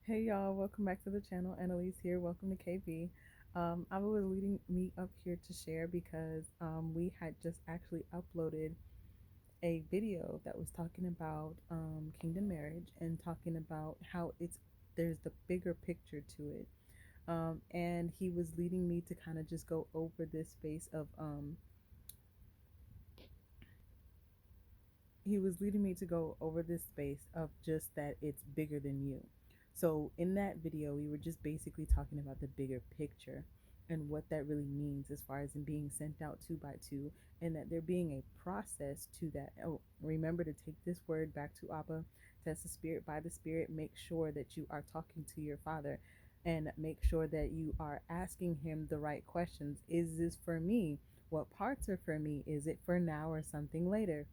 Hey y'all, welcome back to the channel. Annalise here. Welcome to KB. I was leading me up here to share because we had just actually uploaded a video that was talking about kingdom marriage and talking about how there's the bigger picture to it. And he was leading me to kind of just go over this space of he was leading me to go over this space of just that it's bigger than you. So in that video, we were just basically talking about the bigger picture and what that really means as far as in being sent out two by two, and that there being a process to that. Oh, remember to take this word back to Abba, test the spirit by the spirit, make sure that you are talking to your father, and make sure that you are asking him the right questions. Is this for me? What parts are for me? Is it for now or something later?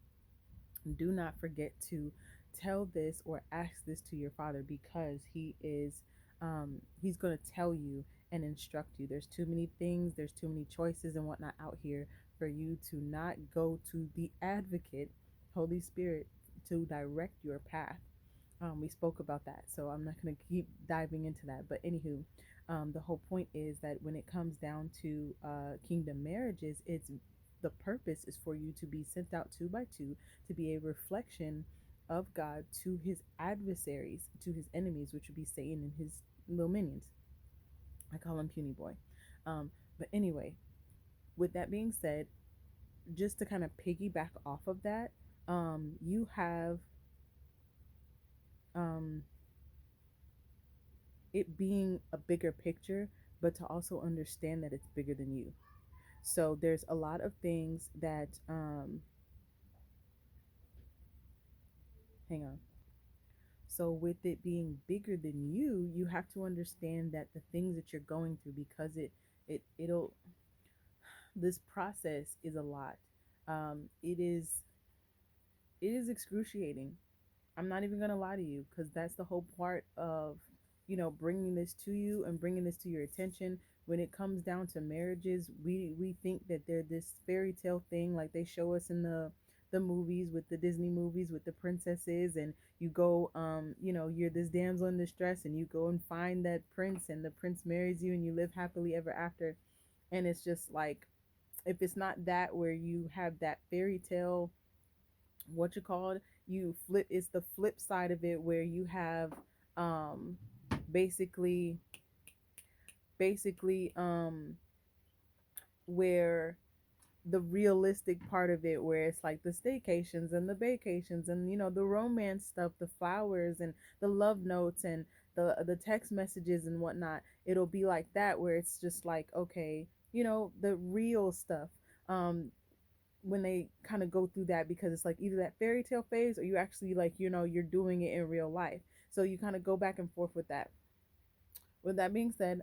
Do not forget to tell this or ask this to your father, because he's going to tell you and instruct you. There's too many things, there's too many choices and whatnot out here for you to not go to the advocate, Holy Spirit, to direct your path. We spoke about that, so I'm not going to keep diving into that. But anywho, the whole point is that when it comes down to kingdom marriages, the purpose is for you to be sent out two by two to be a reflection of God to his adversaries, to his enemies, which would be Satan and his little minions. I call him Puny Boy. But anyway, with that being said, just to kind of piggyback off of that, you have um, it being a bigger picture, but to also understand that it's bigger than you. So there's a lot of things that, hang on. So with it being bigger than you have to understand that the things that you're going through, because it'll this process is a lot. It is excruciating. I'm not even gonna lie to you, because that's the whole part of, bringing this to you and bringing this to your attention. When it comes down to marriages, we think that they're this fairy tale thing, like they show us in the movies, with the Disney movies with the princesses, and you go, you're this damsel in distress, and you go and find that prince, and the prince marries you, and you live happily ever after. And it's just like, if it's not that, where you have that fairy tale, what you call it, you flip, it's the flip side of it, where you have um basically basically where the realistic part of it, where it's like the staycations and the vacations, and the romance stuff, the flowers and the love notes and the text messages and whatnot. It'll be like that, where it's just like, okay, the real stuff. When they kind of go through that, because it's like either that fairy tale phase, or you actually, like, you're doing it in real life. So you kind of go back and forth with that. With that being said,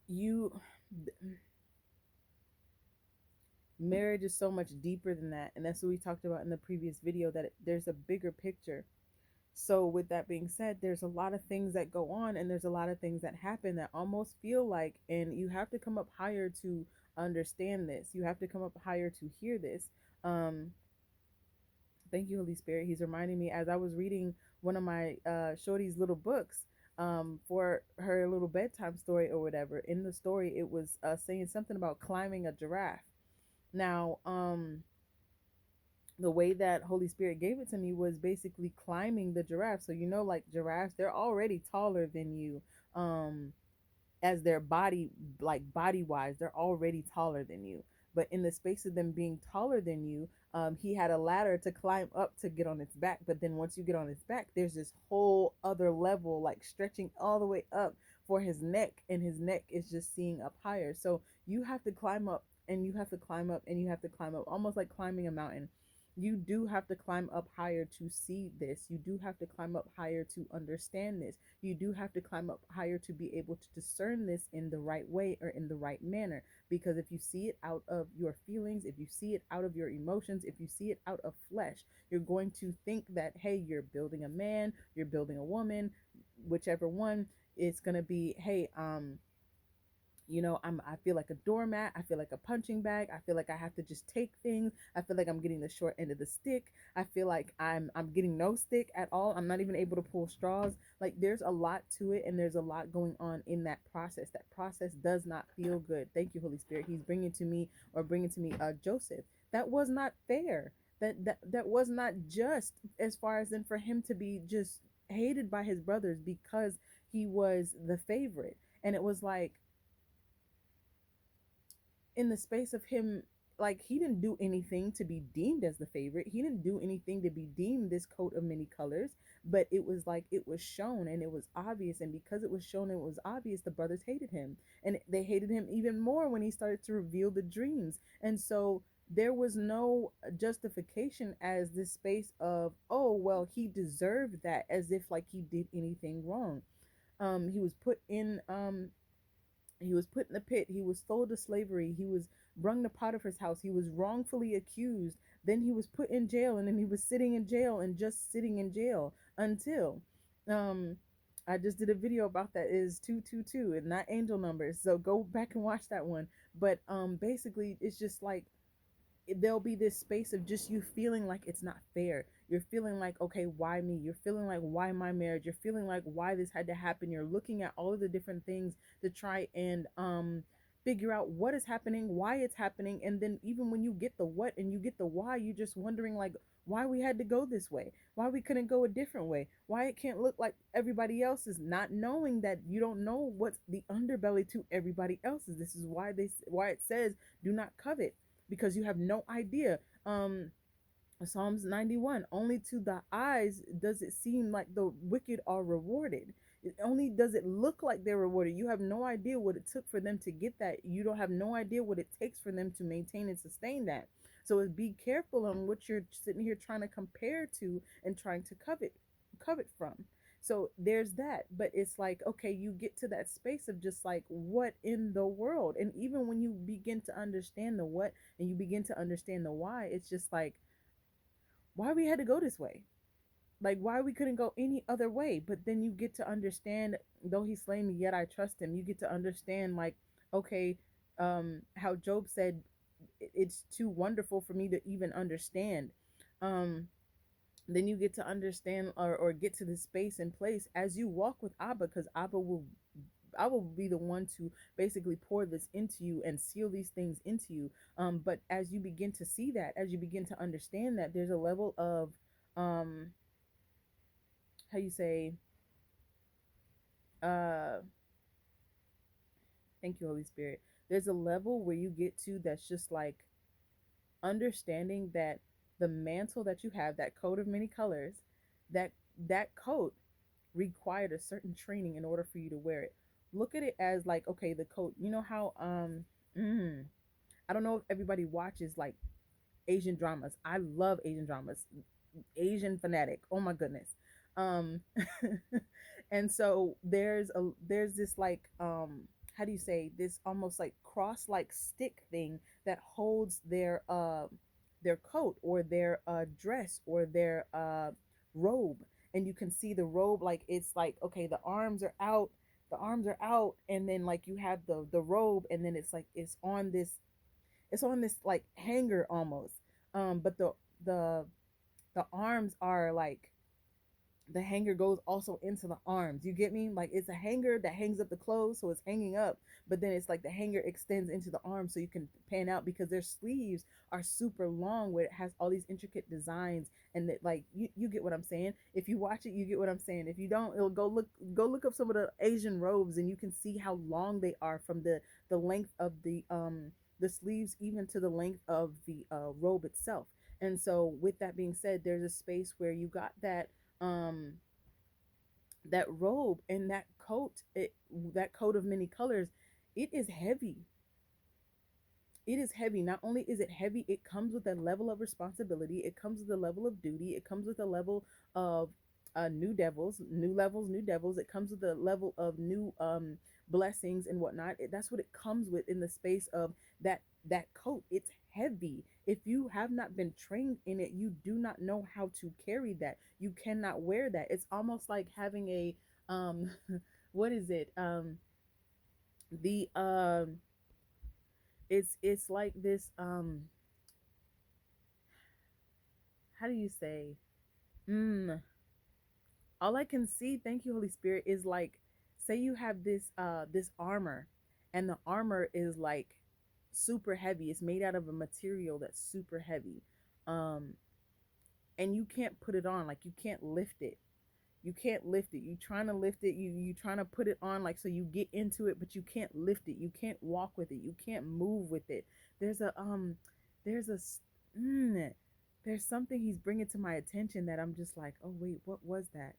you marriage is so much deeper than that, and that's what we talked about in the previous video, that there's a bigger picture. So with that being said, there's a lot of things that go on, and there's a lot of things that happen that almost feel like, and you have to come up higher to understand this. You have to come up higher to hear this. um Thank you, Holy Spirit. He's reminding me, as I was reading one of my shorty's little books, for her little bedtime story or whatever. In the story, it was saying something about climbing a giraffe. Now, the way that Holy Spirit gave it to me was basically climbing the giraffe. So, like giraffes, they're already taller than you. As their body, like body wise, they're already taller than you. But in the space of them being taller than you, he had a ladder to climb up to get on its back. But then once you get on its back, there's this whole other level, like stretching all the way up for his neck, and his neck is just seeing up higher. So you have to climb up, and you have to climb up, and you have to climb up, almost like climbing a mountain. You do have to climb up higher to see this. You do have to climb up higher to understand this. You do have to climb up higher to be able to discern this in the right way, or in the right manner. Because if you see it out of your feelings, if you see it out of your emotions, if you see it out of flesh, you're going to think that, hey, you're building a man, you're building a woman, whichever one. It's going to be, hey, I feel like a doormat. I feel like a punching bag. I feel like I have to just take things. I feel like I'm getting the short end of the stick. I feel like I'm getting no stick at all. I'm not even able to pull straws. Like there's a lot to it, and there's a lot going on in that process. That process does not feel good. Thank you, Holy Spirit. He's bringing to me Joseph. That was not fair. That was not just, as far as, then for him to be just hated by his brothers because he was the favorite. And it was like, in the space of him, like, he didn't do anything to be deemed as the favorite. He didn't do anything to be deemed this coat of many colors. But it was like, it was shown and it was obvious, and because it was shown and it was obvious, the brothers hated him. And they hated him even more when he started to reveal the dreams. And so there was no justification as this space of, oh well, he deserved that, as if like he did anything wrong. He was put in the pit. He was sold to slavery. He was brung to Potiphar's house. He was wrongfully accused. Then he was put in jail, and then he was sitting in jail and just sitting in jail until, um, I just did a video about that. It is 222 and not angel numbers. So go back and watch that one. But basically, it's just like, there'll be this space of just you feeling like it's not fair. You're feeling like, okay, why me? You're feeling like, why my marriage? You're feeling like, why this had to happen? You're looking at all of the different things to try and figure out what is happening, why it's happening. And then even when you get the what and you get the why, you're just wondering like, why we had to go this way, why we couldn't go a different way, why it can't look like everybody else's, not knowing that you don't know what's the underbelly to everybody else's. This is why it says do not covet, because you have no idea. Psalms 91, only to the eyes does it seem like the wicked are rewarded. It only does it look like they're rewarded. You have no idea what it took for them to get that. You don't have no idea what it takes for them to maintain and sustain that. So be careful on what you're sitting here trying to compare to and trying to covet from. So there's that. But it's like, okay, you get to that space of just like, what in the world? And even when you begin to understand the what and you begin to understand the why, it's just like, why we had to go this way, like why we couldn't go any other way. But then you get to understand, though he slay me yet I trust him. You get to understand like, okay, how Job said, it's too wonderful for me to even understand. um then you get to understand, or get to this space and place as you walk with Abba, because I will be the one to basically pour this into you and seal these things into you. But as you begin to see that, as you begin to understand that, there's a level of, um, how you say, uh, thank you, Holy Spirit. There's a level where you get to that's just like understanding that the mantle that you have, that coat of many colors, that that coat required a certain training in order for you to wear it. Look at it as like, okay, the coat. You know how I don't know if everybody watches like Asian dramas. I love Asian dramas. Asian fanatic. Oh my goodness. Um and so there's this like, how do you say, this almost like cross like stick thing that holds their coat or their dress or their robe. And you can see the robe, like it's like, okay, the arms are out, and then like you have the robe, and then it's like it's on this like hanger almost. But the the arms are like, the hanger goes also into the arms. You get me? Like it's a hanger that hangs up the clothes, so it's hanging up, but then it's like the hanger extends into the arm so you can pan out, because their sleeves are super long where it has all these intricate designs. And that, like, you get what I'm saying. If you watch it, you get what I'm saying. If you don't, it'll go look up some of the Asian robes, and you can see how long they are, from the length of the sleeves even to the length of the robe itself. And so with that being said, there's a space where you got um that robe and that coat of many colors. It is heavy. It is heavy. Not only is it heavy, it comes with a level of responsibility. It comes with a level of duty. It comes with a level of new devils, new levels, new devils. It comes with a level of new blessings and whatnot. That's what it comes with in the space of that coat. It's heavy. If you have not been trained in it, you do not know how to carry that. You cannot wear that. It's almost like having a what is it? The it's like this how do you say? Mm, all I can see, thank you, Holy Spirit, is like, say you have this armor, and the armor is like super heavy. It's made out of a material that's super heavy. Um, and you can't put it on, like you can't lift it. You can't lift it. You trying to lift it, you trying to put it on, like, so you get into it, but you can't lift it. You can't walk with it. You can't move with it. There's a there's a mm, there's something he's bringing to my attention that I'm just like, oh wait, what was that?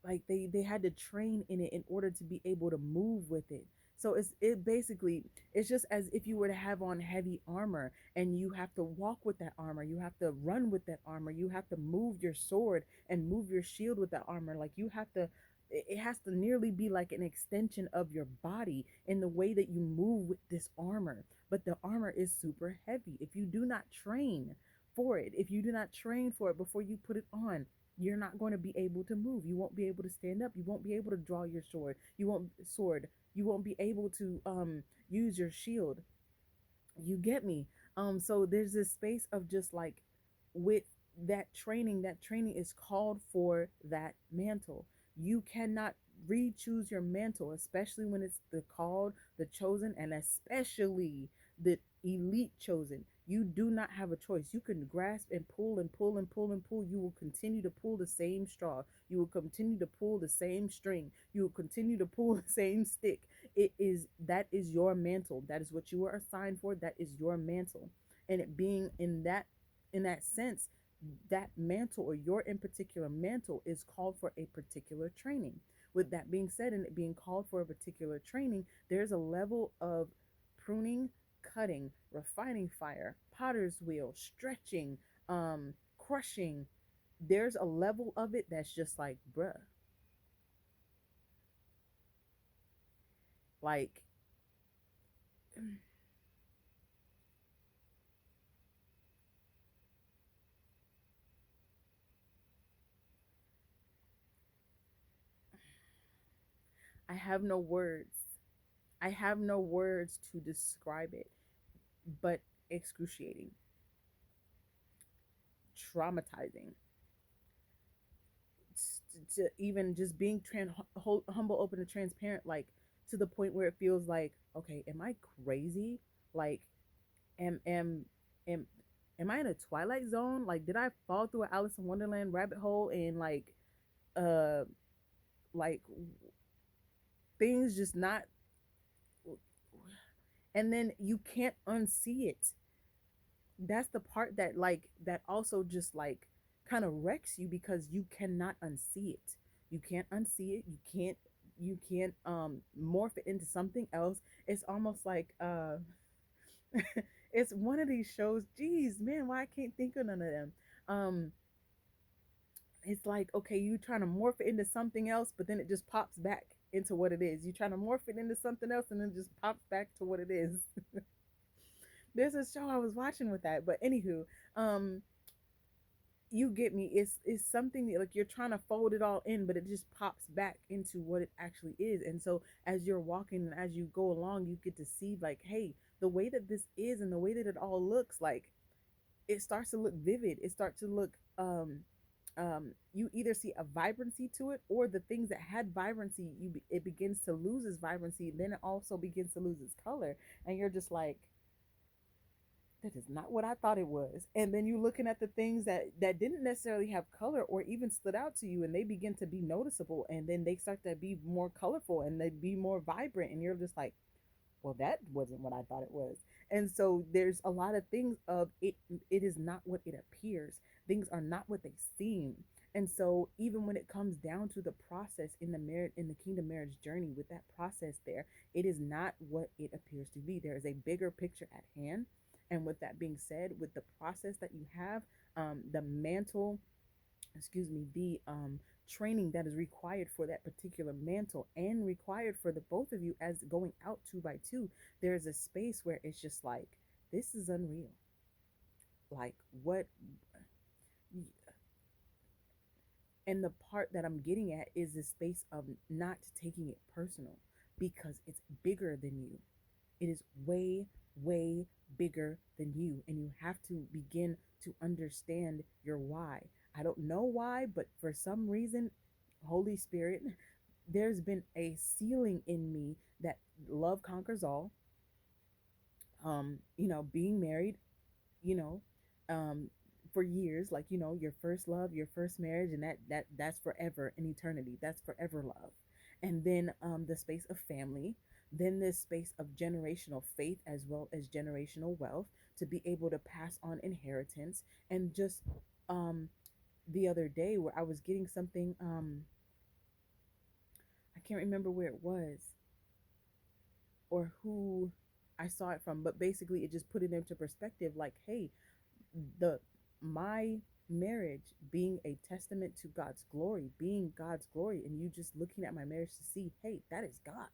Like they had to train in it in order to be able to move with it. So it basically, it's just as if you were to have on heavy armor, and you have to walk with that armor, you have to run with that armor, you have to move your sword and move your shield with that armor. Like you have to, it has to nearly be like an extension of your body in the way that you move with this armor. But the armor is super heavy. If you do not train for it, if you do not train for it before you put it on, you're not going to be able to move. You won't be able to stand up. You won't be able to draw your sword. You won't be able to use your shield. You get me? So there's this space of just like, with that training is called for that mantle. You cannot re-choose your mantle, especially when it's the called, the chosen, and especially the elite chosen. You do not have a choice. You can grasp and pull and pull and pull and pull. You will continue to pull the same straw. You will continue to pull the same string. You will continue to pull the same stick. It is, that is your mantle. That is what you are assigned for. That is your mantle. And it being in that sense, that mantle, or your in particular mantle, is called for a particular training. With that being said, and it being called for a particular training, there's a level of pruning, cutting, refining fire, potter's wheel, stretching, crushing. There's a level of it that's just like, bruh, like, I have no words. I have no words to describe it, but excruciating, traumatizing, to even just being humble, open, and transparent, like, to the point where it feels like, okay, am I crazy? Like, am am am I in a Twilight Zone? Like, did I fall through an Alice in Wonderland rabbit hole, and uh like things just not, and then you can't unsee it. That's the part that, like, that also just like kind of wrecks you, because you cannot unsee it. You can't unsee it. You can't morph it into something else. It's almost like it's one of these shows, geez man, why I can't think of none of them. um it's like, okay, you trying to morph it into something else, but then it just pops back into what it is. You trying to morph it into something else, and then it just pops back to what it is. There's a show I was watching with that, but anywho, um you get me. It's something that, like, you're trying to fold it all in, but it just pops back into what it actually is. And so as you're walking and as you go along, you get to see, like, hey, the way that this is and the way that it all looks, like, it starts to look vivid. It starts to look you either see a vibrancy to it, or the things that had vibrancy, it begins to lose its vibrancy, then it also begins to lose its color, and you're just like, that is not what I thought it was. And then you looking at the things that didn't necessarily have color or even stood out to you, and they begin to be noticeable, and then they start to be more colorful and they be more vibrant, and you're just like, well, that wasn't what I thought it was. And so there's a lot of things of it. It is not what it appears. Things are not what they seem. And so even when it comes down to the process in the marriage, in the kingdom marriage journey, with that process there, it is not what it appears to be. There is a bigger picture at hand. And with that being said, with the process that you have, the mantle, excuse me, the training that is required for that particular mantle, and required for the both of you as going out two by two, there's a space where it's just like, this is unreal. Like, what? And the part that I'm getting at is the space of not taking it personal because it's bigger than you. It is way, way bigger than you. And you have to begin to understand your why. I don't know why, but for some reason, Holy Spirit, there's been a ceiling in me that love conquers all. Being married, you know, um, for years, like, your first love, your first marriage, and that's forever in eternity. That's forever love. And then the space of family, then this space of generational faith as well as generational wealth to be able to pass on inheritance. And just um the other day where I was getting something, I can't remember where it was or who I saw it from, but basically it just put it into perspective like, hey, the my marriage being a testament to God's glory, being God's glory, and you just looking at my marriage to see, hey, that is God.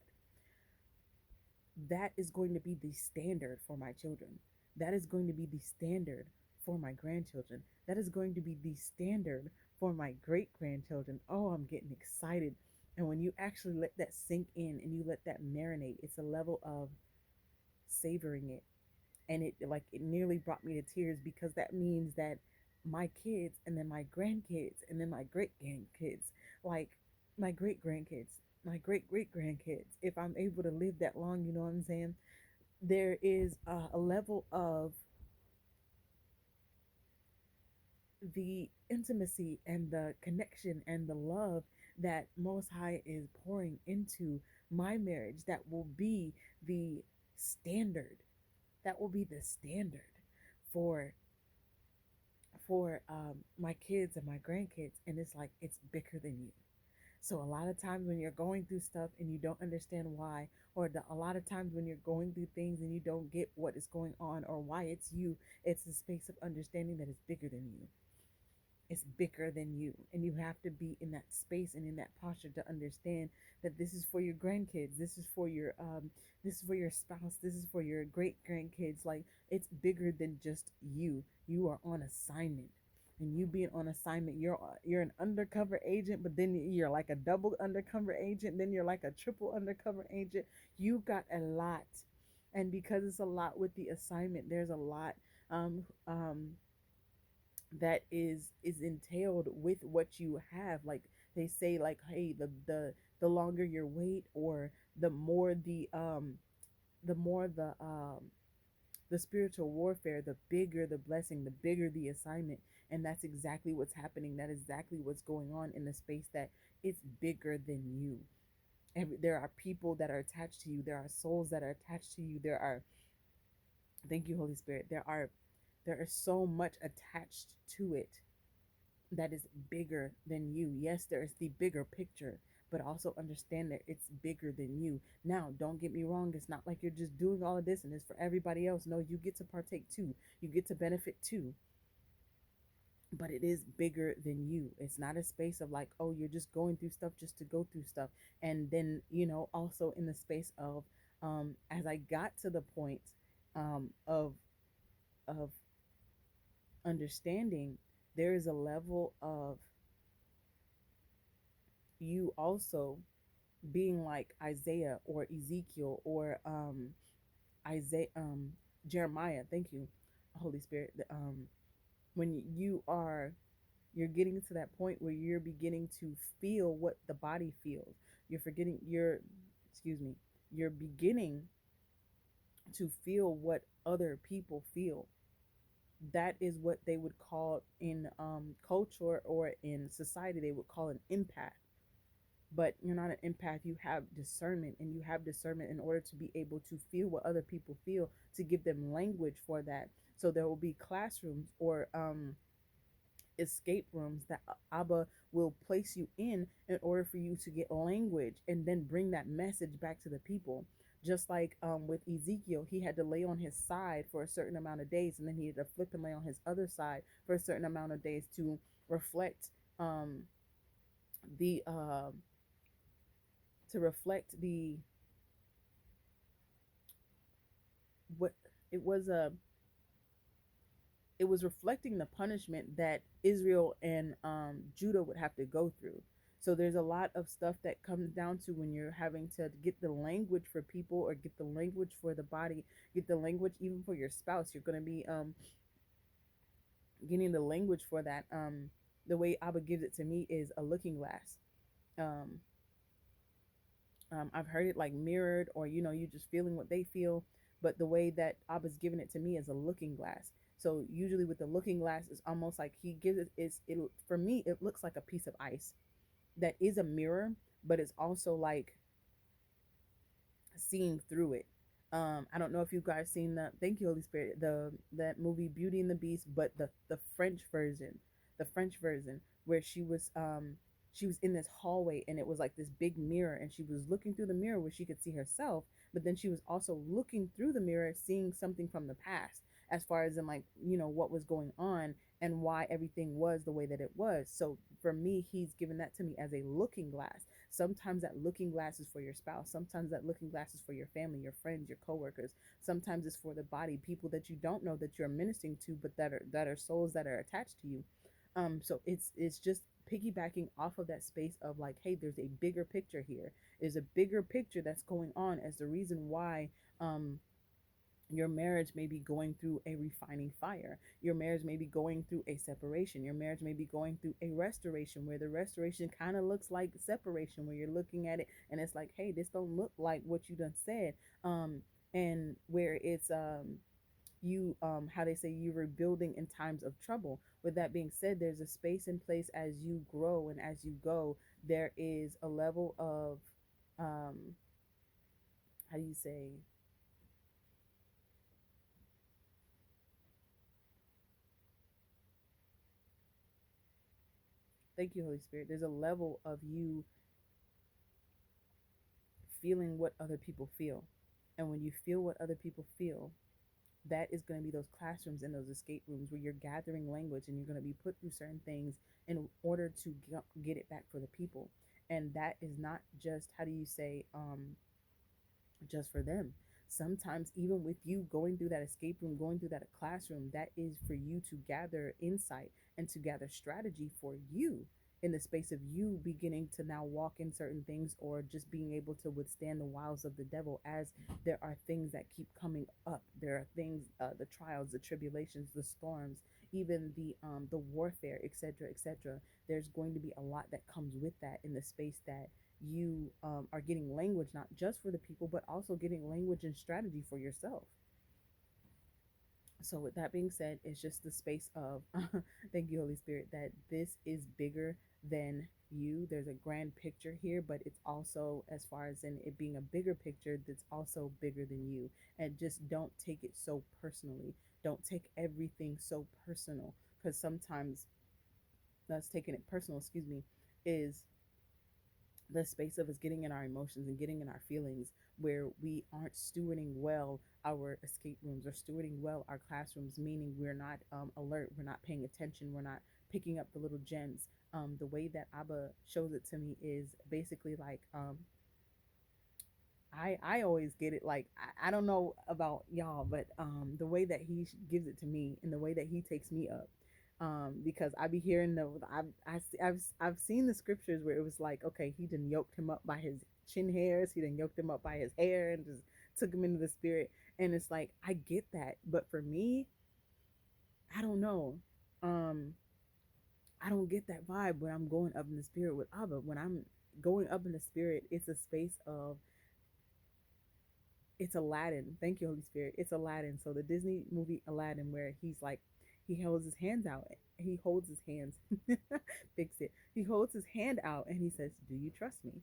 That is going to be the standard for my children. That is going to be the standard for my grandchildren. That is going to be the standard for my great grandchildren. Oh, I'm getting excited. And when you actually let that sink in and you let that marinate, it's a level of savoring it, and it nearly brought me to tears because that means that my kids and then my grandkids and then my great grandkids, like my great grandkids, my great great grandkids, if I'm able to live that long, you know what I'm saying? There is a level of the intimacy and the connection and the love that Most High is pouring into my marriage that will be the standard. That will be the standard for my kids and my grandkids, and it's like it's bigger than you. So a lot of times when you're going through stuff and you don't understand why, or a lot of times when you're going through things and you don't get what is going on or why it's you, it's a space of understanding that it's bigger than you. It's bigger than you, and you have to be in that space and in that posture to understand that this is for your grandkids, this is for your spouse, this is for your great grandkids. Like, it's bigger than just you. You are on assignment, and you being on assignment, you're an undercover agent, but then you're like a double undercover agent, then you're like a triple undercover agent. You got a lot, and because it's a lot with the assignment, there's a lot um um that is entailed with what you have. Like, they say, like, hey, the longer your wait, or the more the spiritual warfare, the bigger the blessing, the bigger the assignment. And that's exactly what's happening. That is exactly what's going on in the space, that it's bigger than you. There are people that are attached to you, there are souls that are attached to you, there are, thank you, Holy Spirit, there is so much attached to it that is bigger than you. Yes, there is the bigger picture, but also understand that it's bigger than you. Now, don't get me wrong, it's not like you're just doing all of this and it's for everybody else. No, you get to partake too, you get to benefit too, but it is bigger than you. It's not a space of like, oh, you're just going through stuff just to go through stuff. And then, also in the space of, as I got to the point of understanding, there is a level of you also being like Isaiah or Ezekiel or Isaiah, Jeremiah. Thank you, Holy Spirit. When you're getting to that point where you're beginning to feel what the body feels. You're forgetting. Excuse me. You're beginning to feel what other people feel. That is what they would call in culture or in society, they would call an empath. But you're not an empath. You have discernment, and you have discernment in order to be able to feel what other people feel, to give them language for that. So there will be classrooms or escape rooms that Abba will place you in order for you to get language and then bring that message back to the people. Just like with Ezekiel, he had to lay on his side for a certain amount of days, and then he had to flip and lay on his other side for a certain amount of days to reflect um, the the what it was, it was reflecting the punishment that Israel and Judah would have to go through. So there's a lot of stuff that comes down to when you're having to get the language for people, or get the language for the body, get the language even for your spouse. You're going to be getting the language for that. The way Abba gives it to me is a looking glass. Um, I've heard it like mirrored, or you just feeling what they feel. But the way that Abba's giving it to me is a looking glass. So usually with the looking glass, it's almost like he gives it is it for me. It looks like a piece of ice that is a mirror, but it's also like seeing through it. I don't know if you guys seen the Thank you Holy Spirit, the that movie Beauty and the Beast, but the French version where she was in this hallway, and it was like this big mirror, and she was looking through the mirror where she could see herself, but then she was also looking through the mirror seeing something from the past, as far as in like what was going on and why everything was the way that it was. So for me, he's given that to me as a looking glass. Sometimes that looking glass is for your spouse. Sometimes that looking glass is for your family, your friends, your coworkers. Sometimes it's for the body, people that you don't know that you're ministering to, but that are souls that are attached to you. So it's just piggybacking off of that space of like, hey, there's a bigger picture here. There's a bigger picture that's going on as the reason why your marriage may be going through a refining fire. Your marriage may be going through a separation. Your marriage may be going through a restoration, where the restoration kind of looks like separation, where you're looking at it and it's like, hey, this don't look like what you done said. And where it's you how they say you rebuilding in times of trouble. With that being said, there's a space and place as you grow and as you go. There is a level of um how do you say, thank you Holy Spirit, there's a level of you feeling what other people feel. And when you feel what other people feel, that is going to be those classrooms and those escape rooms where you're gathering language and you're going to be put through certain things in order to get it back for the people. And that is not just, how do you say, just for them. Sometimes, even with you going through that escape room, going through that classroom, that is for you to gather insight and to gather strategy for you in the space of you beginning to now walk in certain things, or just being able to withstand the wiles of the devil, as there are things that keep coming up. There are things, the trials, the tribulations, the storms, even the warfare, etc., etc. There's going to be a lot that comes with that in the space that you are getting language, not just for the people, but also getting language and strategy for yourself. So, with that being said, it's just the space of thank you, Holy Spirit, that this is bigger than you. There's a grand picture here, but it's also, as far as in it being a bigger picture, that's also bigger than you. And just don't take it so personally. Don't take everything so personal, because sometimes that's taking it personal, excuse me, is the space of us getting in our emotions and getting in our feelings, where we aren't stewarding well our escape rooms, or stewarding well our classrooms, meaning we're not alert, we're not paying attention, we're not picking up the little gems. The way that Abba shows it to me is basically like, I always get it like, I don't know about y'all, but the way that he gives it to me and the way that he takes me up, because I be hearing I've seen the scriptures where it was like, okay, he done yoked him up by his chin hairs, he done yoked him up by his hair and just took him into the spirit. And it's like, I get that, but for me, I don't know. um I don't get that vibe when I'm going up in the spirit with Abba. When I'm going up in the spirit, it's a space of, it's Aladdin. Thank you, Holy Spirit. It's Aladdin. So the Disney movie Aladdin, where he's like, he holds his hands out. He holds his hands. Fix it. He holds his hand out and he says, "Do you trust me?"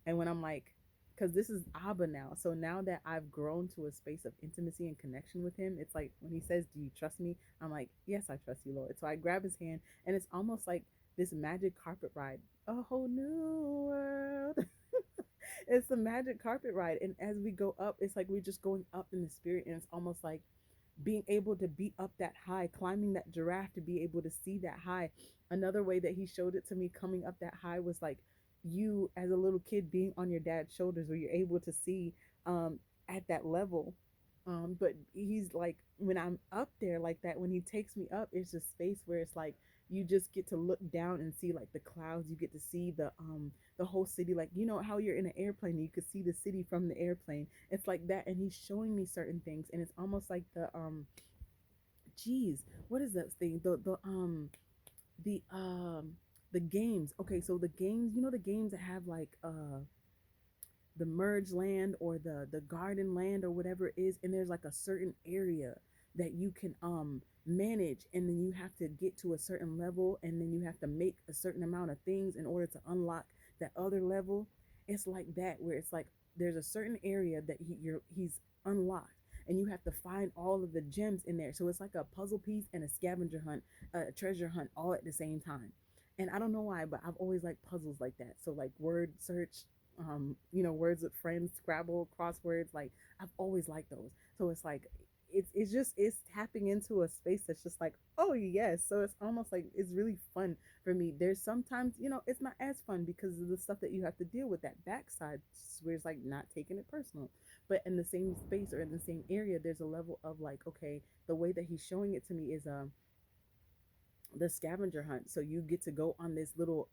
And when I'm like, because this is Abba now. So now that I've grown to a space of intimacy and connection with him, it's like when he says, "Do you trust me?" I'm like, "Yes, I trust you, Lord." So I grab his hand, and it's almost like this magic carpet ride, a whole new world. It's the magic carpet ride. And as we go up, it's like we're just going up in the spirit. And it's almost like being able to be up that high, climbing that giraffe to be able to see that high. Another way that he showed it to me coming up that high was like you as a little kid being on your dad's shoulders, where you're able to see at that level. But he's like, when I'm up there like that, when he takes me up, it's a space where it's like you just get to look down and see like the clouds. You get to see the whole city, like you know how you're in an airplane and you could see the city from the airplane. It's like that, and he's showing me certain things, and it's almost like geez, what is that thing? The the games. Okay, so the games, you know, the games that have like the merge land or the garden land or whatever it is, and there's like a certain area that you can manage, and then you have to get to a certain level, and then you have to make a certain amount of things in order to unlock that other level. It's like that, where it's like there's a certain area that he's unlocked, and you have to find all of the gems in there. So it's like a puzzle piece and a scavenger hunt, a treasure hunt, all at the same time. And I don't know why, but I've always liked puzzles like that. So like word search, you know, words with friends, Scrabble, crosswords. Like I've always liked those. So it's like it's just it's tapping into a space that's just like, oh yes. So it's almost like it's really fun for me. There's sometimes, you know, it's not as fun because of the stuff that you have to deal with, that backside where it's like not taking it personal. But in the same space or in the same area, there's a level of like, okay, the way that he's showing it to me is the scavenger hunt. So you get to go on this little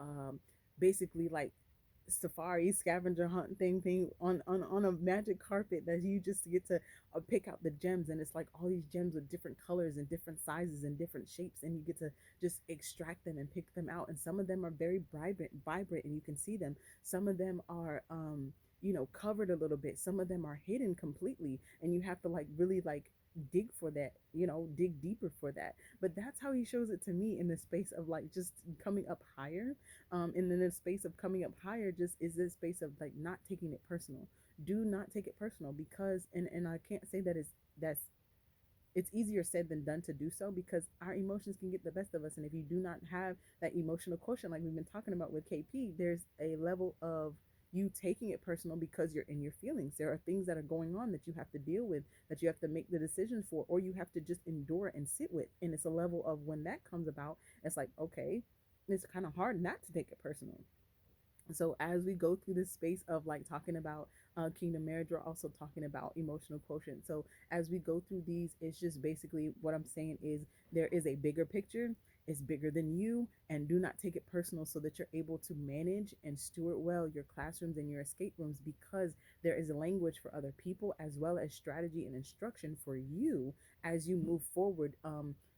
basically like safari scavenger hunt thing on a magic carpet that you just get to pick out the gems, and it's like all these gems with different colors and different sizes and different shapes, and you get to just extract them and pick them out, and some of them are very vibrant and you can see them. Some of them are you know, covered a little bit. Some of them are hidden completely, and you have to like really like dig for that, you know, dig deeper for that. But that's how he shows it to me, in the space of like just coming up higher. And then the space of coming up higher just is this space of like not taking it personal. Do not take it personal, because and I can't say that that's it's easier said than done to do so, because our emotions can get the best of us, and if you do not have that emotional quotient like we've been talking about with KP, there's a level of you taking it personal because you're in your feelings. There are things that are going on that you have to deal with, that you have to make the decisions for, or you have to just endure and sit with. And it's a level of when that comes about, it's like, okay, it's kind of hard not to take it personal. So as we go through this space of like talking about kingdom marriage, we're also talking about emotional quotient. So as we go through these, it's just basically what I'm saying is there is a bigger picture. It's bigger than you, and do not take it personal, so that you're able to manage and steward well your classrooms and your escape rooms, because there is a language for other people, as well as strategy and instruction for you as you move forward,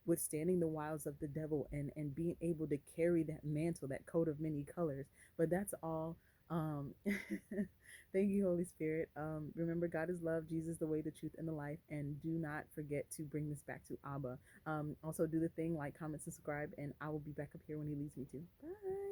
withstanding the wiles of the devil, and being able to carry that mantle, that coat of many colors. But that's all. Thank you, Holy Spirit. Remember, God is love, Jesus the way, the truth, and the life. And do not forget to bring this back to Abba. Also, do the thing, like, comment, subscribe, and I will be back up here when he leads me to. Bye.